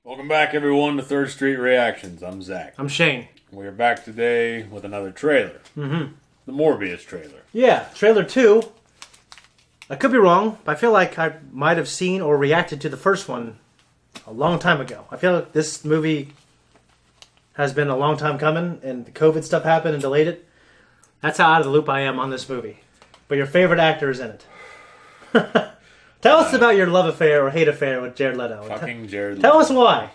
Welcome back, everyone, to Third Street Reactions. I'm Zakk. I'm Shane. We are back today with another trailer. Mm-hmm. The Morbius trailer. Yeah, trailer 2. I could be wrong, but I feel like I might have seen or reacted to the first one a long time ago. I feel like this movie has been a long time coming, and the COVID stuff happened and delayed it. That's how out of the loop I am on this movie. But your favorite actor is in it. Tell us about your love affair or hate affair with Jared Leto. Fucking Jared Leto. Tell us why.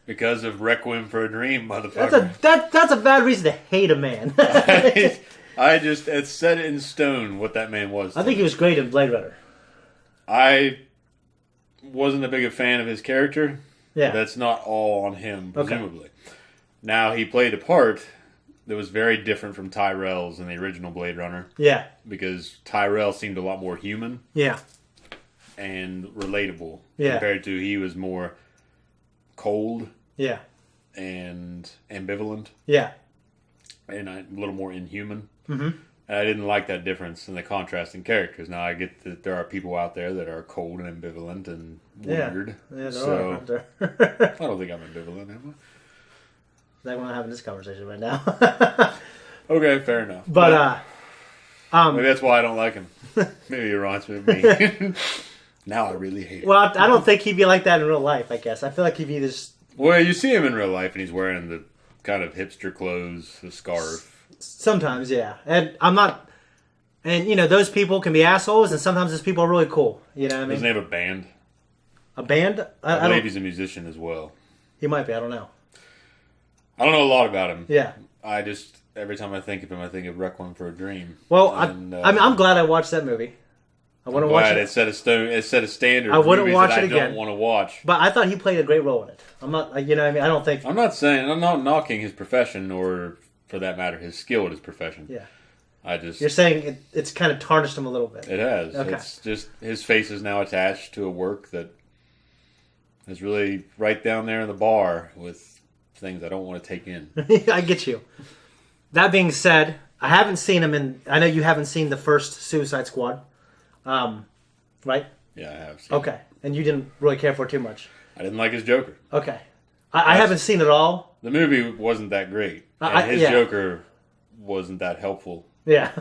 Because of Requiem for a Dream, motherfucker. That's a bad reason to hate a man. It's set in stone what that man was. I think he was great in Blade Runner. I wasn't a big a fan of his character. Yeah. That's not all on him, presumably. Okay. Now, he played a part that was very different from Tyrell's in the original Blade Runner. Yeah. Because Tyrell seemed a lot more human. Yeah. And relatable. Yeah. Compared to he was more cold. Yeah. And ambivalent. Yeah. And a little more inhuman. Mm-hmm. And I didn't like that difference in the contrasting characters. Now, I get that there are people out there that are cold and ambivalent and weird. Yeah, so I don't think I'm ambivalent, am I? We're not having this conversation right now. Okay, fair enough. But maybe that's why I don't like him. Maybe he reminds me of me. Now I really hate him. Well, I don't think he'd be like that in real life, I guess. I feel like he'd be this... Well, you see him in real life, and he's wearing the kind of hipster clothes, the scarf. Sometimes, yeah. And I'm not... And, you know, those people can be assholes, and sometimes those people are really cool. You know what I mean? Doesn't he have a band? A band? I believe he's a musician as well. He might be, I don't know. I don't know a lot about him. Yeah. I just... Every time I think of him, I think of Requiem for a Dream. Well, I'm glad I watched that movie. I wouldn't watch it. It set a standard. I wouldn't watch it again. I don't want to watch. But I thought he played a great role in it. I'm not, you know what I mean? I don't think... I'm not knocking his profession or, for that matter, his skill at his profession. Yeah. You're saying it's kind of tarnished him a little bit. It has. Okay. It's just his face is now attached to a work that is really right down there in the bar with things I don't want to take in. I get you. That being said, I haven't seen him in... I know you haven't seen the first Suicide Squad. Right? Yeah, I have seen Okay. And you didn't really care for it too much. I didn't like his Joker. Okay. I haven't seen it all. The movie wasn't that great. And his Joker wasn't that helpful. Yeah.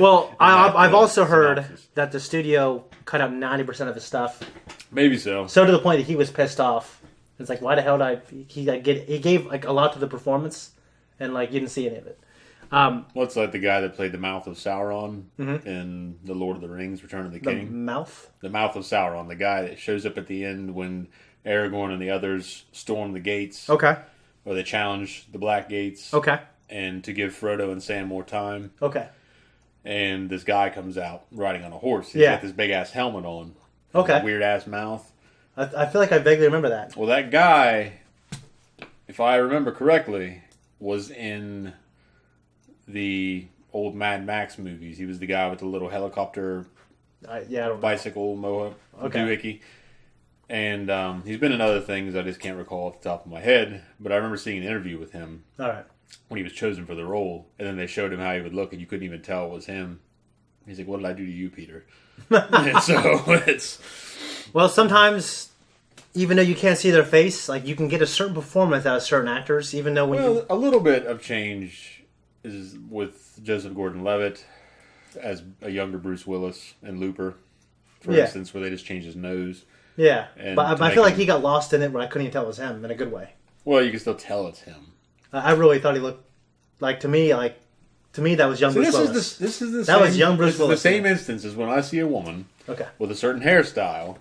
Well, I've also heard that the studio cut out 90% of his stuff. Maybe so. So to the point that he was pissed off. It's like, why the hell did I... He gave like a lot to the performance, and like you didn't see any of it. What's like the guy that played the mouth of Sauron in The Lord of the Rings, Return of the King? The mouth? The mouth of Sauron. The guy that shows up at the end when Aragorn and the others storm the gates. Okay. Or they challenge the Black Gates. Okay. And to give Frodo and Sam more time. Okay. And this guy comes out riding on a horse. He's got this big-ass helmet on. Okay. Weird-ass mouth. I feel like I vaguely remember that. Well, that guy, if I remember correctly, was in the old Mad Max movies. He was the guy with the little helicopter, I don't bicycle, mohawk, doohickey. And he's been in other things I just can't recall off the top of my head. But I remember seeing an interview with him when he was chosen for the role. And then they showed him how he would look, and you couldn't even tell it was him. He's like, "What did I do to you, Peter?" And so it's... Well, sometimes, even though you can't see their face, like you can get a certain performance out of certain actors, even though a little bit of change is with Joseph Gordon-Levitt as a younger Bruce Willis and Looper, for instance, where they just changed his nose. Yeah, but I feel like he got lost in it where I couldn't even tell it was him in a good way. Well, you can still tell it's him. I really thought he looked to me that was young Bruce Willis. This is was young Bruce Willis. The same instance as when I see a woman with a certain hairstyle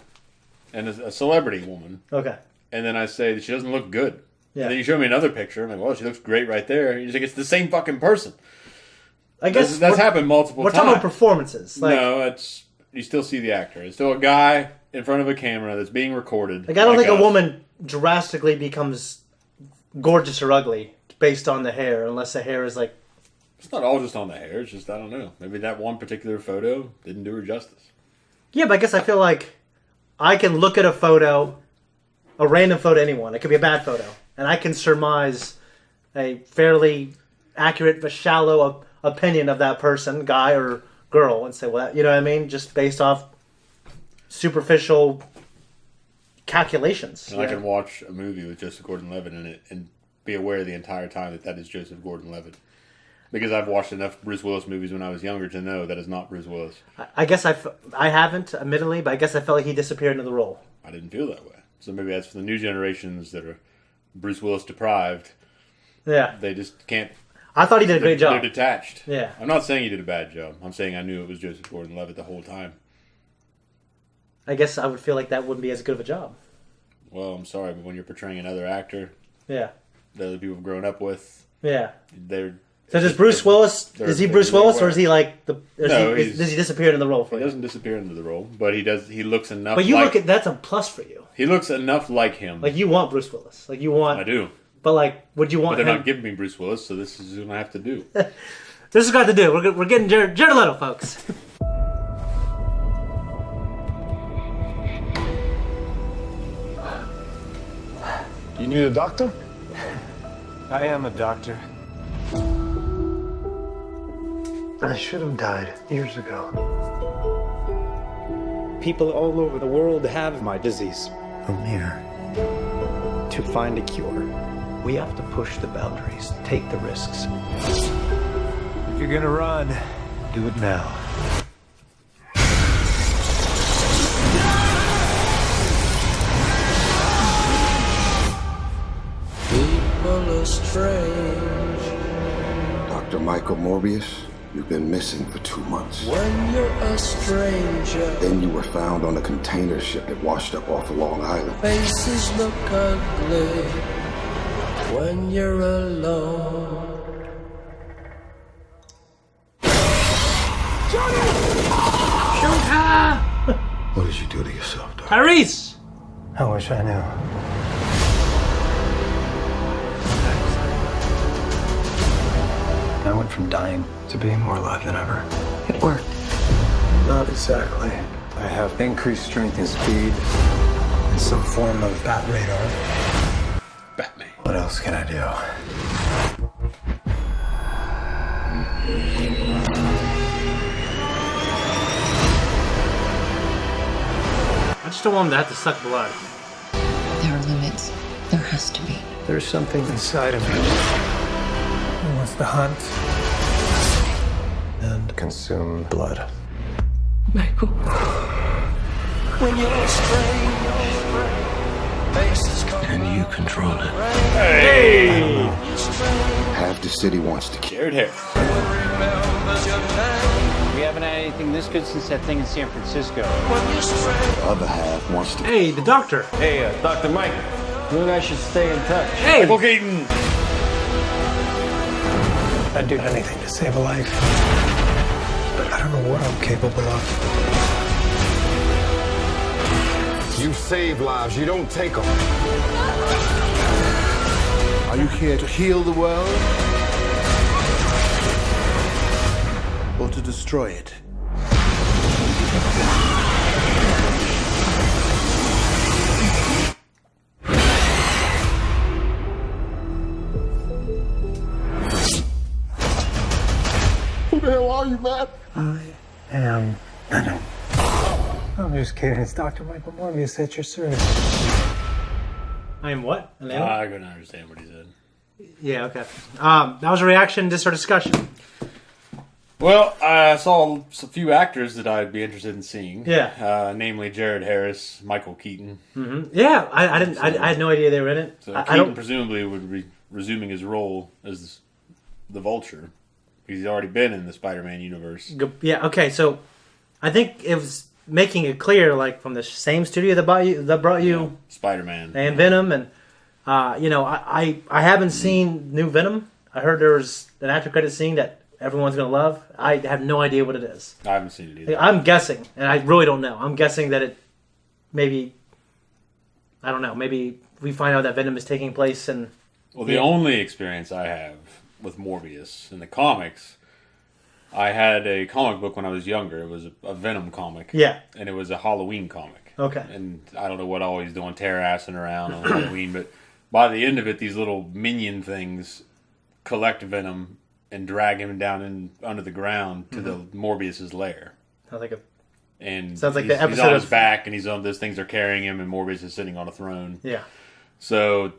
and a celebrity woman. Okay. And then I say that she doesn't look good. Yeah. And then you show me another picture. I'm like, well, she looks great right there. And you're like, it's the same fucking person. I guess that's happened multiple times. We're talking about performances. No, you still see the actor. It's still a guy in front of a camera that's being recorded. Like I don't think a woman drastically becomes gorgeous or ugly based on the hair, unless the hair is like... It's not all just on the hair. It's just, I don't know. Maybe that one particular photo didn't do her justice. Yeah, but I guess I feel like I can look at a photo, a random photo, anyone. It could be a bad photo. And I can surmise a fairly accurate but shallow opinion of that person, guy or girl, and say, well, you know what I mean? Just based off superficial calculations. And I can watch a movie with Joseph Gordon-Levitt in it and be aware the entire time that is Joseph Gordon-Levitt. Because I've watched enough Bruce Willis movies when I was younger to know that is not Bruce Willis. I guess I haven't, admittedly, but I guess I felt like he disappeared into the role. I didn't feel that way. So maybe that's for the new generations that are Bruce Willis deprived. Yeah. They just can't... I thought he did a great job. They're detached. Yeah. I'm not saying he did a bad job. I'm saying I knew it was Joseph Gordon-Levitt the whole time. I guess I would feel like that wouldn't be as good of a job. Well, I'm sorry, but when you're portraying another actor... Yeah. That other people have grown up with... Yeah. They're... So does Bruce Willis... Is he Bruce Willis, or is he like... does he disappear into the role for you? He doesn't disappear into the role, but he does. He looks enough But you look at... That's a plus for you. He looks enough like him. Like, you want Bruce Willis. Like, you want... I do. But, like, would you want But they're him... not giving me Bruce Willis, so this is what I have to do. This is what I have to do. We're getting Jared Leto, folks. You need a doctor? I am a doctor. I should have died years ago. People all over the world have my disease. I'm here to find a cure. We have to push the boundaries, take the risks. If you're gonna run, Do it now. People are strange. Dr. Michael Morbius, you've been missing for 2 months. When you're a stranger, Then you were found on a container ship that washed up off of Long Island. faces look ugly. When you're alone, What did you do to yourself, Doc? Tyrese! I wish I knew. I went from dying to being more alive than ever. It worked. Not exactly. I have increased strength and speed, and some form of bat radar. Batman. What else can I do? I just don't want him to have to suck blood. There are limits. There has to be. There's something inside of me who wants to hunt and consume blood. Michael. when you're a stranger, faces come And you control it. Hey! Half the city wants to kill. Jared Harris. remembers your name. We haven't had anything this good since that thing in San Francisco. When you're strange, The other half wants to... Hey, the doctor. hey, Dr. Mike, you and I should stay in touch. Hey! Michael Keaton. I'd do anything to save a life, but I don't know what I'm capable of. You save lives, you don't take them. Are you here to heal the world? Or to destroy it? Who the hell are you, man? I am Venom. I'm just kidding. It's Dr. Michael Morbius at your service. I am what? I couldn't understand what he said. Yeah, okay. That was a reaction to our discussion. Well, I saw a few actors that I'd be interested in seeing. Yeah. Namely Jared Harris, Michael Keaton. Yeah, I didn't. I had no idea they were in it. So I Keaton don't. presumably would be resuming his role as the Vulture. He's already been in the Spider-Man universe. Yeah. Okay. So, I think it was making it clear, like from the same studio that brought you Spider-Man and Venom, and I haven't seen new Venom. I heard there was an after credit scene that everyone's gonna love. I have no idea what it is. I haven't seen it either. I'm guessing, and I really don't know. I'm guessing that it maybe, I don't know. Maybe we find out that Venom is taking place in. Well, the only experience I have with Morbius in the comics, I had a comic book when I was younger. It was a Venom comic. Yeah. And it was a Halloween comic. Okay. And I don't know what all he's doing, tear-assing around on Halloween, but by the end of it, these little minion things collect Venom and drag him down under the ground to the Morbius's lair. Sounds like a And sounds like the he's episode on his of back, and he's on those things are carrying him, and Morbius is sitting on a throne. Yeah. So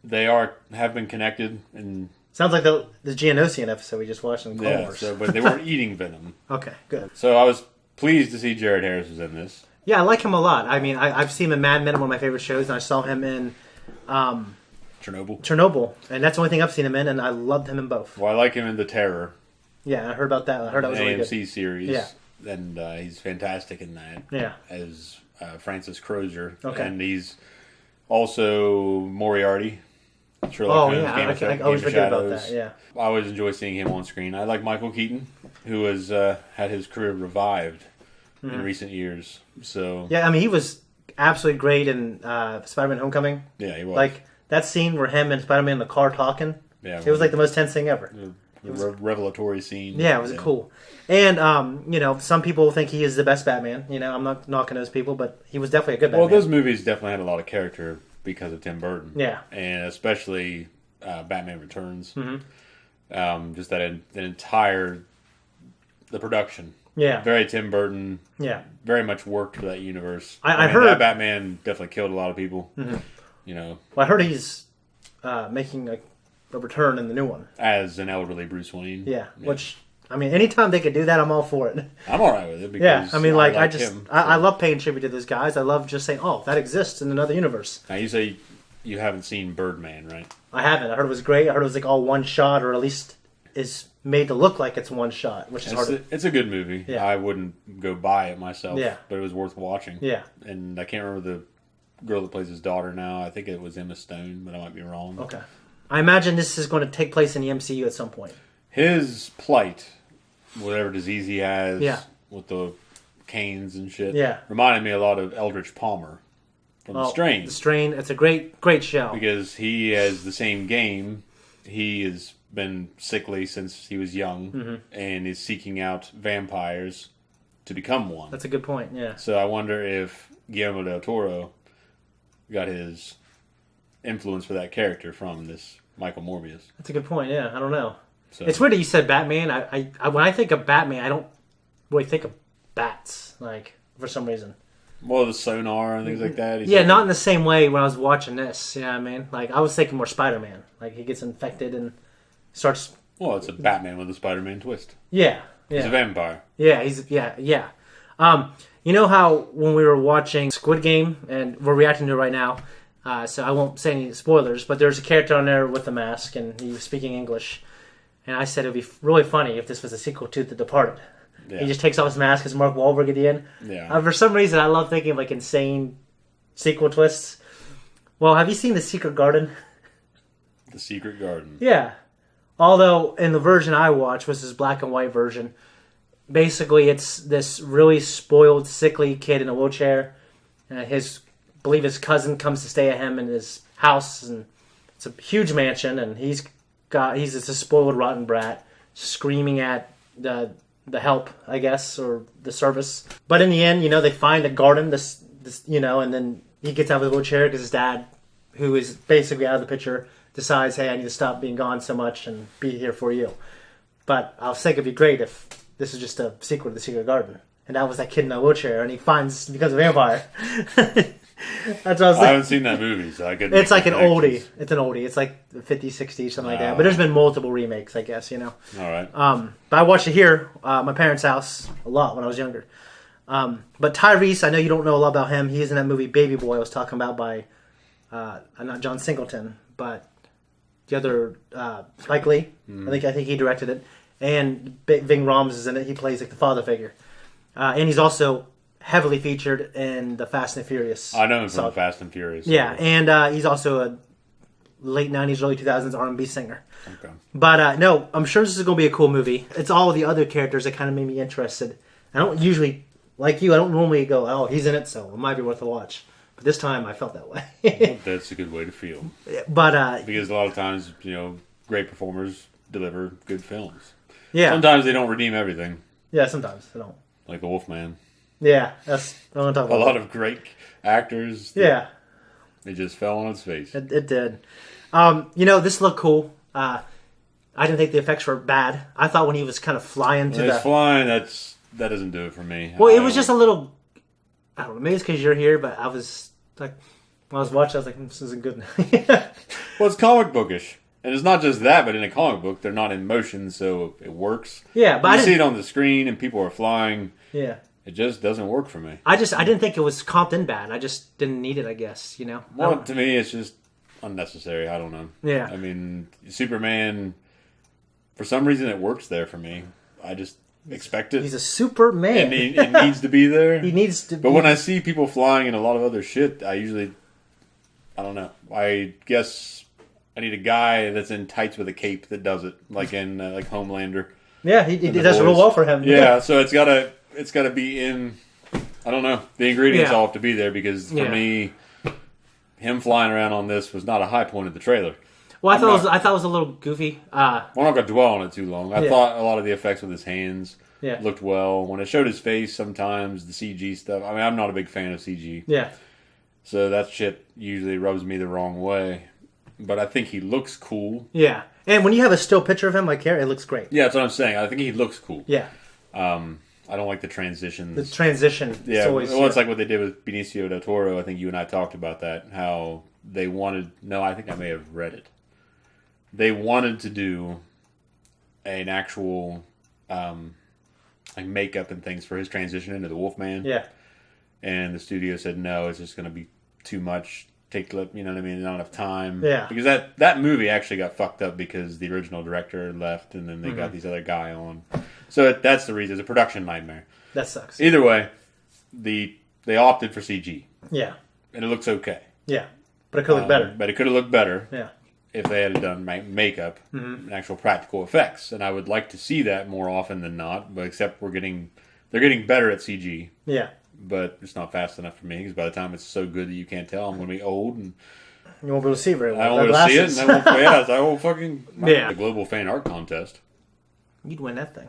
they have been connected, and sounds like the Geonosian episode we just watched in Clone Wars. So but they weren't eating venom. Okay, good. So I was pleased to see Jared Harris was in this. Yeah, I like him a lot. I mean, I've seen him in Mad Men, one of my favorite shows, and I saw him in Chernobyl, and that's the only thing I've seen him in, and I loved him in both. Well, I like him in The Terror. Yeah, I heard about that. I heard that was really good. AMC series. Yeah. And he's fantastic in that. Yeah. As Francis Crozier. Okay. And he's also Moriarty. Sherlock Holmes, I always forget about that. Yeah. I always enjoy seeing him on screen. I like Michael Keaton, who has had his career revived in recent years. So yeah, I mean, he was absolutely great in Spider-Man: Homecoming. Yeah, he was. Like that scene where him and Spider-Man in the car talking. Yeah, it was like the most tense thing ever. The revelatory scene. Yeah, it was cool. And some people think he is the best Batman. I'm not knocking those people, but he was definitely a good Batman. Well, those movies definitely had a lot of character because of Tim Burton. Yeah, and especially Batman Returns. Mm-hmm. Just that entire the production. Yeah, very Tim Burton. Yeah, very much worked for that universe. I heard that Batman definitely killed a lot of people. Mm-hmm. Well, I heard he's making a return in the new one as an elderly Bruce Wayne. Yeah, which I mean, anytime they could do that, I'm all for it. I'm all right with it. Because I mean, I love paying tribute to those guys. I love just saying, "Oh, that exists in another universe." Now you say you haven't seen Birdman, right? I haven't. I heard it was great. I heard it was like all one shot, or at least is made to look like it's one shot, which is hard. It's a good movie. Yeah. I wouldn't go buy it myself. Yeah. But it was worth watching. Yeah. And I can't remember the girl that plays his daughter now. I think it was Emma Stone, but I might be wrong. Okay. I imagine this is going to take place in the MCU at some point. His plight, whatever disease he has, Yeah. with the canes and shit, Yeah. reminded me a lot of Eldritch Palmer from The Strain. The Strain, it's a great show. Because he has the same game. He has been sickly since he was young and is seeking out vampires to become one. That's a good point, yeah. So I wonder if Guillermo del Toro got his influence for that character from this Michael Morbius. That's a good point, yeah. I don't know. So, it's weird that you said Batman. I when I think of Batman, I don't really think of bats, like, for some reason. Well, the sonar and things like that. Yeah, not in the same way when I was watching this, you know what I mean? Like, I was thinking more Spider-Man. Like, he gets infected and starts... Well, it's a Batman with a Spider-Man twist. Yeah. He's a vampire. Yeah, yeah. You know how when we were watching Squid Game, and we're reacting to it right now, so I won't say any spoilers, but there's a character on there with a mask, and he was speaking English. And I said it would be really funny if this was a sequel to The Departed. Yeah. He just takes off his mask as Mark Wahlberg at the end. Yeah. For some reason, I love thinking of like insane sequel twists. Well, have you seen The Secret Garden? The Secret Garden. Yeah. Although in the version I watched, was this black and white version, basically it's this really spoiled, sickly kid in a wheelchair. I believe his cousin comes to stay at him in his house, and it's a huge mansion, and he's just a spoiled, rotten brat, screaming at the help, I guess, or the service. But in the end, they find a garden, this and then he gets out of the wheelchair because his dad, who is basically out of the picture, decides, hey, I need to stop being gone so much and be here for you. But I was thinking it'd be great if this is just a sequel to The Secret Garden. And that was that kid in a wheelchair, and he becomes a vampire. That's what I was thinking. I haven't seen that movie, so I couldn't. It's like an oldie. It's an oldie. It's like the 50s, 60s, something like that. But there's been multiple remakes, I guess, All right. But I watched it here, my parents' house, a lot when I was younger. But Tyrese, I know you don't know a lot about him. He's in that movie Baby Boy I was talking about by, not John Singleton, but the other Spike Lee. I think he directed it. And Ving Rhames is in it. He plays like the father figure. And he's also heavily featured in the Fast and Furious. I know him from Fast and Furious. Yeah, and he's also a late 90s, early 2000s R&B singer. Okay. But no, I'm sure this is going to be a cool movie. It's all the other characters that kind of made me interested. I don't usually, like you, I don't normally go, oh, he's in it, so it might be worth a watch. But this time I felt that way. Well, that's a good way to feel. But because a lot of times, great performers deliver good films. Yeah. Sometimes they don't redeem everything. Yeah, sometimes they don't. Like The Wolfman. Yeah, that's what I'm talking about. A lot of great actors. Yeah. They just fell on its face. It did. This looked cool. I didn't think the effects were bad. I thought when he was kind of flying flying, that's that doesn't do it for me. Well, it was just a little. I don't know. Maybe it's because you're here, but I was like, when I was watching, I was like, this isn't good. Well, it's comic bookish. And it's not just that, but in a comic book, they're not in motion, so it works. Yeah, but you see it on the screen and people are flying. Yeah. It just doesn't work for me. I didn't think it was comped in bad. I just didn't need it, I guess, you know? Well, to me, it's just unnecessary. I don't know. Yeah. I mean, Superman, for some reason, it works there for me. I just expect it. He's a Superman. And it needs to be there. He needs to But when I see people flying and a lot of other shit, I don't know. I guess I need a guy that's in tights with a cape that does it, like in like Homelander. Yeah, he does real well for him. Yeah, so it's gotta be in. I don't know. The ingredients all have to be there because for me, him flying around on this was not a high point of the trailer. Well, I thought it was a little goofy. We're not going to dwell on it too long. I thought a lot of the effects with his hands looked well. When it showed his face, sometimes the CG stuff. I mean, I'm not a big fan of CG. Yeah. So that shit usually rubs me the wrong way. But I think he looks cool. Yeah. And when you have a still picture of him like here, it looks great. Yeah, that's what I'm saying. I think he looks cool. Yeah. I don't like the transitions. The transition. Yeah. It's like what they did with Benicio del Toro. I think you and I talked about that. How they wanted... No, I think I may have read it. They wanted to do an actual like makeup and things for his transition into the Wolfman. Yeah. And the studio said, no, it's just going to be too much. You know what I mean? Not enough time. Yeah. Because that movie actually got fucked up because the original director left and then they got this other guy on. So that's the reason. It's a production nightmare. That sucks. Either way, they opted for CG. Yeah. And it looks okay. Yeah. But it could look better. But it could have looked better. Yeah. If they had done makeup and actual practical effects. And I would like to see that more often than not. But except they're getting better at CG. Yeah. But it's not fast enough for me because by the time it's so good that you can't tell, I'm going to be old and you won't be able to see very well. I won't be able to see it. And I won't fucking the global fan art contest. You'd win that thing.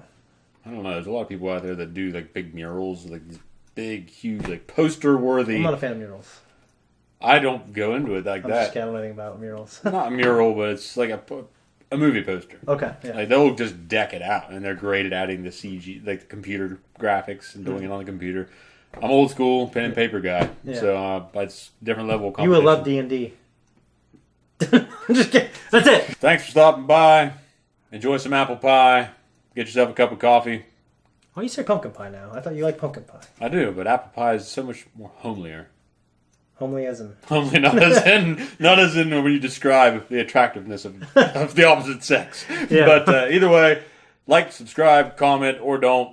I don't know. There's a lot of people out there that do like big murals, like these big, huge, like poster worthy. I'm not a fan of murals. I don't go into it like I'm that. Just can't know anything about murals. Not a mural, but it's like a movie poster. Okay. Yeah. Like they'll just deck it out, and they're great at adding the CG, like the computer graphics, and doing it on the computer. I'm old school pen and paper guy, so it's different level of competition. You would love D&D. Just kidding. That's it. Thanks for stopping by. Enjoy some apple pie. Get yourself a cup of coffee. Why you say pumpkin pie now? I thought you liked pumpkin pie. I do, but apple pie is so much more homelier. Homely as in... Homely, not as in when you describe the attractiveness of the opposite sex. Yeah. But either way, like, subscribe, comment, or don't.